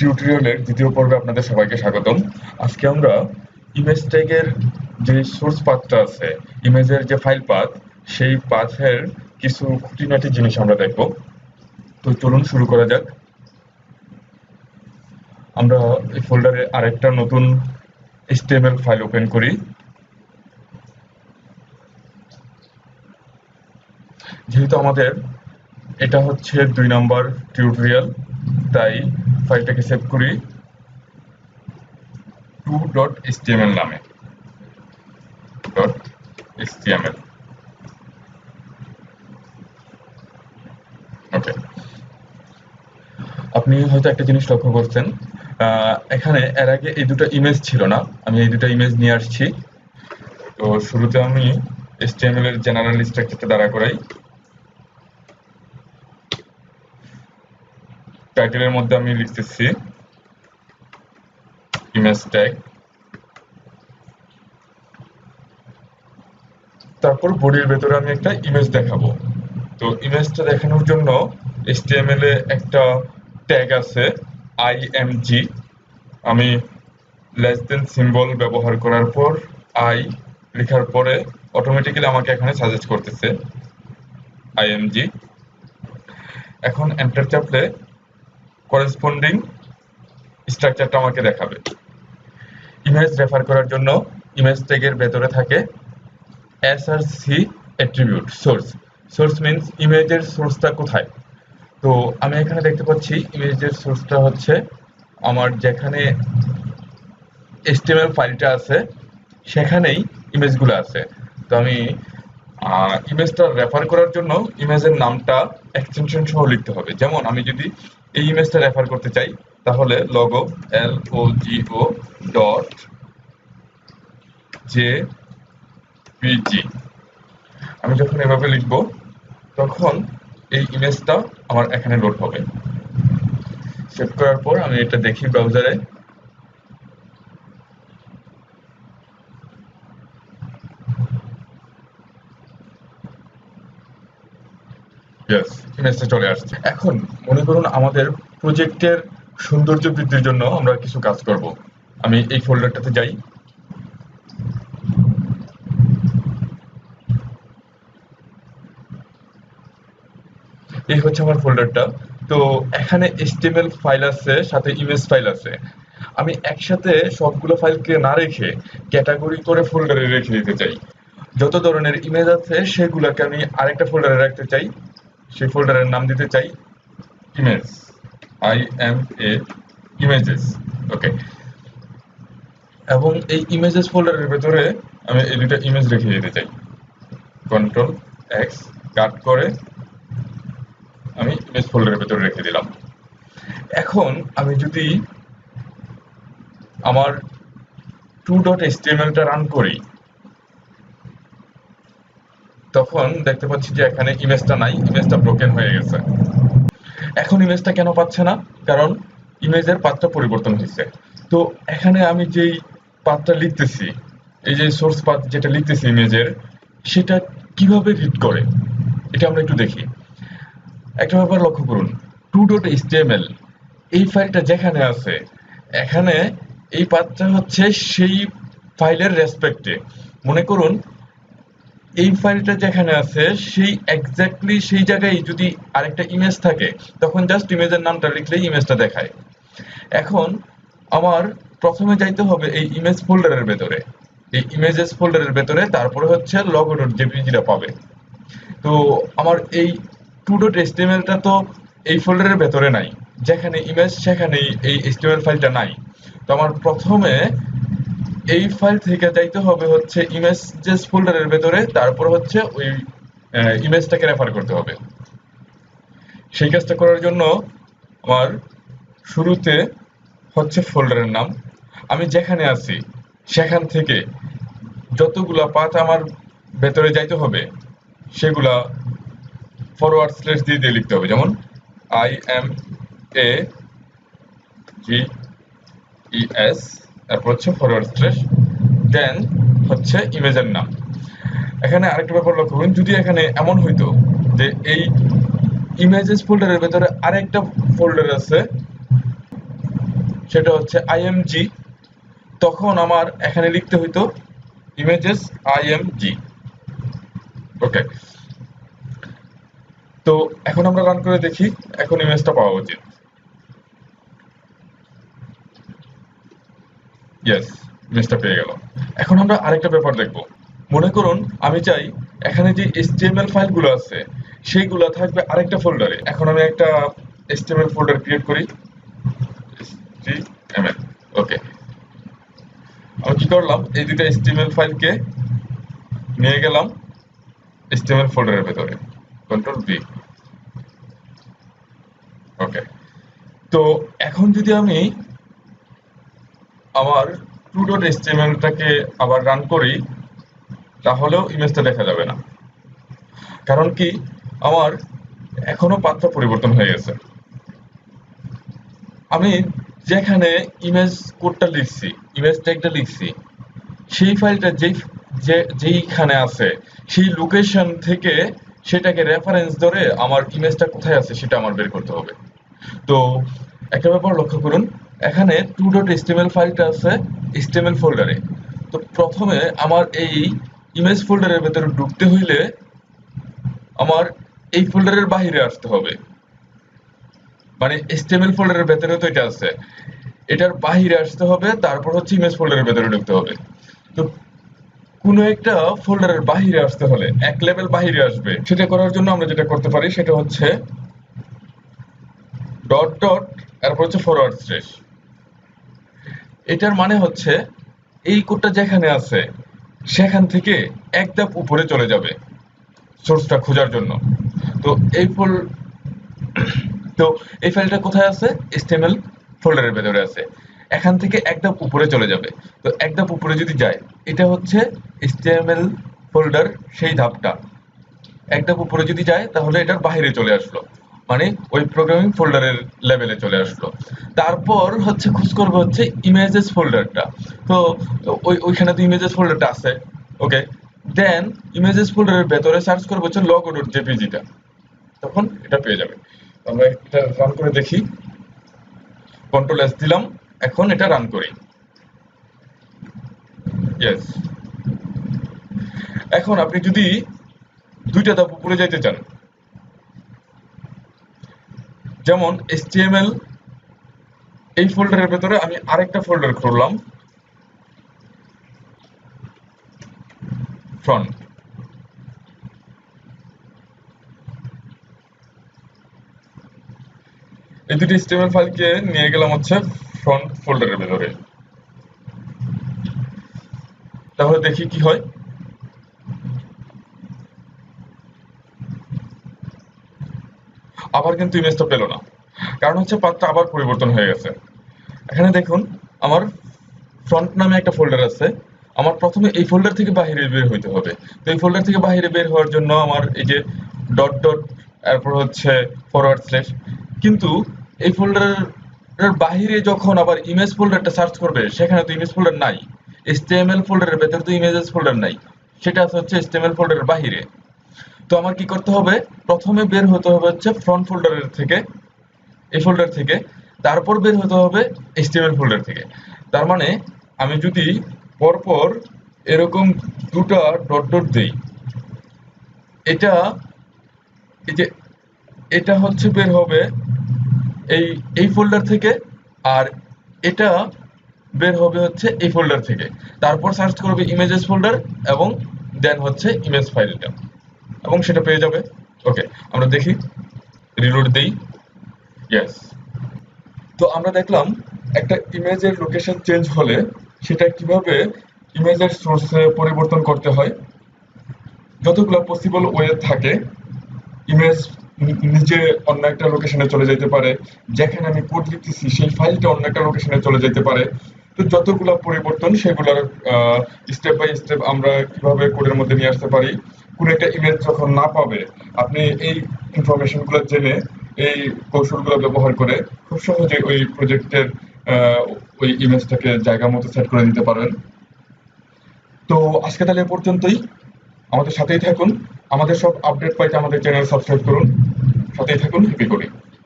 টিউটোরিয়ালের দ্বিতীয় পর্বে আপনাদের সবাইকে স্বাগতম। আজকে আমরা ইমেজ ট্যাগের যে সোর্স পাথটা আছে, ইমেজের যে ফাইল পাথ, সেই পাথের কিছু খুঁটিনাটি জিনিস আমরা দেখব। তো চলুন শুরু করা যাক। আমরা এই ফোল্ডারে আরেকটা নতুন HTML ফাইল ওপেন করি। যেহেতু আমাদের এটা হচ্ছে 2 নম্বর টিউটোরিয়াল, তাই ফাইলটাকে সেভ করি 2.html নামে। .html ওকে। আপনি হয়তো একটা জিনিস লক্ষ্য করছেন, এখানে এর আগে এই দুটো ইমেজ ছিল না। আমি এই দুটো ইমেজ নিয়ে আসছি। তো শুরুতে আমি HTML এর জেনারেল স্ট্রাকচারটা দ্বারা করাই। টাইটেলের মধ্যে আমি লিখতেছি ইমেজ ট্যাগ, তারপর বডির ভেতরে আমি একটা ইমেজ দেখাবো। তো ইমেজটা দেখানোর জন্য HTML এ একটা ট্যাগ আছে img। আমি লেস দেন সিম্বল ব্যবহার করার পর আই লেখার পরে অটোমেটিক্যালি আমাকে এখানে সাজেস্ট করতেছে img। এখন এন্টার চাপলে করেসপন্ডিং স্ট্রাকচারটা আমাকে দেখাবে। ইমেজ রেফার করার জন্য ইমেজ ট্যাগের ভেতরে থাকে src attribute source. Source means ইমেজের সোর্সটা কোথায়। তো আমি এখানে দেখতে পাচ্ছি ইমেজের সোর্সটা হচ্ছে আমার যেখানে HTML ফাইলটা আছে সেখানেই ইমেজগুলো আছে। তো আমি ইমেজটা রেফার করার জন্য ইমেজের নামটা এক্সটেনশন সহ লিখতে হবে। যেমন আমি যদি এই ইমেজটা রেফার করতে চাই তাহলে logo .jpg। আমি যখন এভাবে লিখব তখন এই ইমেজটা আমার এখানে লোড হবে। সেভ করার পর আমি এটা দেখি ব্রাউজারে। ইমেজটা চলে আসছে। এখন মনে করুন আমাদের প্রজেক্টের সৌন্দর্য বৃদ্ধির জন্য আমরা কিছু কাজ করব। আমি এই ফোল্ডারটাতে যাই। এই হচ্ছে আমার ফোল্ডারটা। তো এখানে HTML ফাইল আছে, সাথে ইমেজ ফাইল আছে। আমি একসাথে সবগুলো ফাইলকে না রেখে ক্যাটাগরি করে ফোল্ডারে রেখে দিতে চাই। যত ধরনের ইমেজ আছে সেগুলোকে আমি আরেকটা ফোল্ডারে রাখতে চাই। সেই ফোল্ডারের নাম দিতে চাই ইমেজ, ইমেজেস। ওকে। এবং এই ইমেজেস ফোল্ডারের ভেতরে আমি এই দুটো ইমেজ রেখে দিতে চাই। কন্ট্রোল এক্স কাট করে আমি ইমেজ ফোল্ডারের ভেতরে রেখে দিলাম। এখন আমি যদি আমার 2.html-টা রান করি তখন দেখতে পাচ্ছি যে এখানে ইমেজটা নাই, ইমেজটা ব্রোকেন হয়ে গেছে। এখন ইমেজটা কেন পাচ্ছে না? কারণ ইমেজের পাথটা পরিবর্তন হয়েছে। তো এখানে আমি যেই পাথটা লিখতেছি, এই যে সোর্স পাথ যেটা লিখতেছি ইমেজের, সেটা কিভাবে রিড করে এটা আমরা একটু দেখি। একটা ব্যাপার লক্ষ্য করুন, 2.html এই ফাইলটা যেখানে আছে এখানে এই পাথটা হচ্ছে সেই ফাইলের রেসপেক্টে। মনে করুন এই ফাইলটা যেখানে আছে সেই এক্স্যাক্টলি সেই জায়গায় যদি আরেকটা ইমেজ থাকে তখন জাস্ট ইমেজের নামটা লিখলেই ইমেজটা দেখায়। এখন আমার প্রথমে যাইতে হবে এই ইমেজ ফোল্ডারের ভেতরে, এই ইমেজেস ফোল্ডারের ভেতরে, তারপরে হচ্ছে logo.jpg-টা পাবে। তো আমার এই 2.html-টা তো এই ফোল্ডারের ভেতরে নাই, যেখানে ইমেজ সেখানেই এই HTML ফাইলটা নাই। তো আমার প্রথমে এই ফাইল থেকে যাইতে হবে হচ্ছে ইমেজেস ফোল্ডারের ভেতরে, তারপর হচ্ছে ওই ইমেজটাকে রেফার করতে হবে। সেই কাজটা করার জন্য আমার শুরুতে হচ্ছে ফোল্ডারের নাম, আমি যেখানে আছি সেখান থেকে যতগুলা পাথ আমার ভেতরে যাইতে হবে সেগুলা ফরওয়ার্ড স্ল্যাশ দিয়ে দিয়ে লিখতে হবে। যেমন IMAGES, তারপর হচ্ছে ফরওয়ার্ড স্ল্যাশ, দেন হচ্ছে ইমেজের নাম। এখানে আরেকটা ব্যাপার লক্ষ্য করুন, যদি এখানে এমন হইতো যে এই ইমেজেস ফোল্ডারের ভেতরে আরেকটা ফোল্ডার আছে সেটা হচ্ছে img, তখন আমার এখানে লিখতে হইতো ইমেজেস img। ওকে, তো এখন আমরা রান করে দেখি, এখন ইমেজটা পাওয়া উচিত। ইয়েস, ইমেজটা পেয়ে গেল। এখন আমরা আরেকটা ব্যাপার দেখব। মনে করুন আমি চাই এখানে যে HTML ফাইলগুলো আছে সেইগুলো থাকবে আরেকটা ফোল্ডারে। এখন আমি একটা HTML ফোল্ডার ক্রিয়েট করি, HTML। ওকে, আমি কি করলাম, এই দুটো HTML ফাইলকে নিয়ে গেলাম HTML ফোল্ডারের ভেতরে, কন্ট্রোল V। ওকে, তো এখন যদি আমি আমার টু.html-টাকে আবার রান করি, তাহলেও ইমেজটা দেখা যাবে না। কারণ কি, আমার এখনো পাথটা পরিবর্তন হয়ে গেছে। আমি যেখানে ইমেজ কোডটা লিখছি, ইমেজ ট্যাগটা লিখছি, সেই ফাইলটা যেইখানে আছে সেই লোকেশন থেকে সেটাকে রেফারেন্স ধরে আমার ইমেজটা কোথায় আছে সেটা আমার বের করতে হবে। তো একটা ব্যাপার লক্ষ্য করুন, এখানে টু.html ফাইলটা আছে HTML ফোল্ডারে। তো প্রথমে আমার এই ইমেজ ফোল্ডারের ভেতরে ঢুকতে হইলে আমার এই ফোল্ডারের বাইরে আসতে হবে। মানে HTML ফোল্ডারের ভেতরে তো এটা আছে, এটার বাইরে আসতে হবে, তারপর হচ্ছে ইমেজ ফোল্ডারের ভেতরে ঢুকতে হবে। তো কোনো একটা ফোল্ডারের বাইরে আসতে হলে, এক লেভেল বাইরে আসবে, সেটা করার জন্য আমরা যেটা করতে পারি সেটা হচ্ছে ডট ডট তারপর হচ্ছে ফরওয়ার্ড স্ল্যাশ। এটার মানে হচ্ছে এই কোডটা যেখানে আছে সেখান থেকে এক ধাপ উপরে চলে যাবে সোর্সটা খোঁজার জন্য। তো এই ফোল তো এই ফাইলটা কোথায় আছে, HTML ফোল্ডারের ভেতরে আছে, এখান থেকে এক ধাপ উপরে চলে যাবে। তো এক ধাপ উপরে যদি যায়, এটা হচ্ছে HTML ফোল্ডার, সেই ধাপটা এক ধাপ উপরে যদি যায় তাহলে এটার বাইরে চলে আসলো, মানে ওই প্রোগ্রামিং ফোল্ডারের লেভেলে চলে আসলো। তারপর হচ্ছে খোঁজ করবে হচ্ছে ইমেজেস ফোল্ডারটা। তো ওইখানে তো ইমেজেস ফোল্ডারটা আছে। ওকে, দেন ইমেজেস ফোল্ডারের ভেতরে সার্চ করবে হচ্ছে logo.jpg-টা, তখন এটা পেয়ে যাবে। আমরা এটা রান করে দেখি, কন্ট্রোল এস দিলাম, এখন এটা রান করি। ইয়েস, এখন আপনি যদি দুইটা ধাপ উপরে যাইতে চান, যেমন HTML এই ফোল্ডারের ভেতরে আমি আরেকটা ফোল্ডার খুললাম, ফ্রন্ট। এই দুটি HTML ফাইলকে নিয়ে গেলাম হচ্ছে ফ্রন্ট ফোল্ডারের ভেতরে। তাহলে দেখি কি হয়। আবার কিন্তু ইমেজটা পেল না, কারণ হচ্ছে পাথটা আবার পরিবর্তন হয়ে গেছে। এখানে দেখুন, আমার ফ্রন্ট নামে একটা ফোল্ডার আছে, আমার প্রথমে এই ফোল্ডার থেকে বাইরে বের হইতে হবে। তো এই ফোল্ডার থেকে বাইরে বের হওয়ার জন্য আমার এই যে ডট ডট তারপর হচ্ছে ফরওয়ার্ড স্ল্যাশ, কিন্তু এই ফোল্ডারের বাইরে যখন আবার ইমেজ ফোল্ডারটা সার্চ করবে সেখানে তো ইমেজ ফোল্ডার নাই, HTML ফোল্ডারের ভেতরে তো ইমেজেস ফোল্ডার নাই, সেটা আছে হচ্ছে HTML ফোল্ডারের বাইরে। তো আমার কি করতে হবে, প্রথমে বের হতে হবে হচ্ছে ফ্রন্ট ফোল্ডারের থেকে, এই ফোল্ডার থেকে, তারপর বের হতে হবে HTML ফোল্ডার থেকে। তার মানে আমি যদি পরপর এরকম দুটা ডট ডট দেই, এটা এই যে এটা হচ্ছে বের হবে এই এই ফোল্ডার থেকে, আর এটা বের হবে হচ্ছে এই ফোল্ডার থেকে। তারপর সার্চ করবে ইমেজেস ফোল্ডার এবং দেন হচ্ছে ইমেজ ফাইলটা, এবং সেটা পেয়ে যাবে। ওকে, আমরা দেখি, রিলোড দেই। ইয়েস, তো আমরা দেখলাম একটা ইমেজের লোকেশন চেঞ্জ হলে সেটা কিভাবে ইমেজের সোর্সে পরিবর্তন করতে হয়। যতগুলো পসিবল ওয়ে থাকে, ইমেজ নিজে অন্য একটা লোকেশনে চলে যেতে পারে, যেখানে আমি কোড লিখতেছি সেই ফাইলটা অন্য একটা লোকেশনে চলে যেতে পারে। তো যতগুলো পরিবর্তন সেগুলোর স্টেপ বাই স্টেপ আমরা কিভাবে কোডের মধ্যে নিয়ে আসতে পারি। কোনো একটা ইমেজ যখন না পাবে, আপনি এই ইনফরমেশনগুলো জেনে, এই কৌশলগুলো ব্যবহার করে খুব সহজে ওই প্রজেক্টের ওই ইমেজটাকে জায়গা মতো সেট করে দিতে পারবেন। তো আজকে তাহলে এ পর্যন্তই, আমাদের সাথেই থাকুন, আমাদের সব আপডেট পাইতে আমাদের চ্যানেল সাবস্ক্রাইব করুন, সাথেই থাকুন, হ্যাপি করি।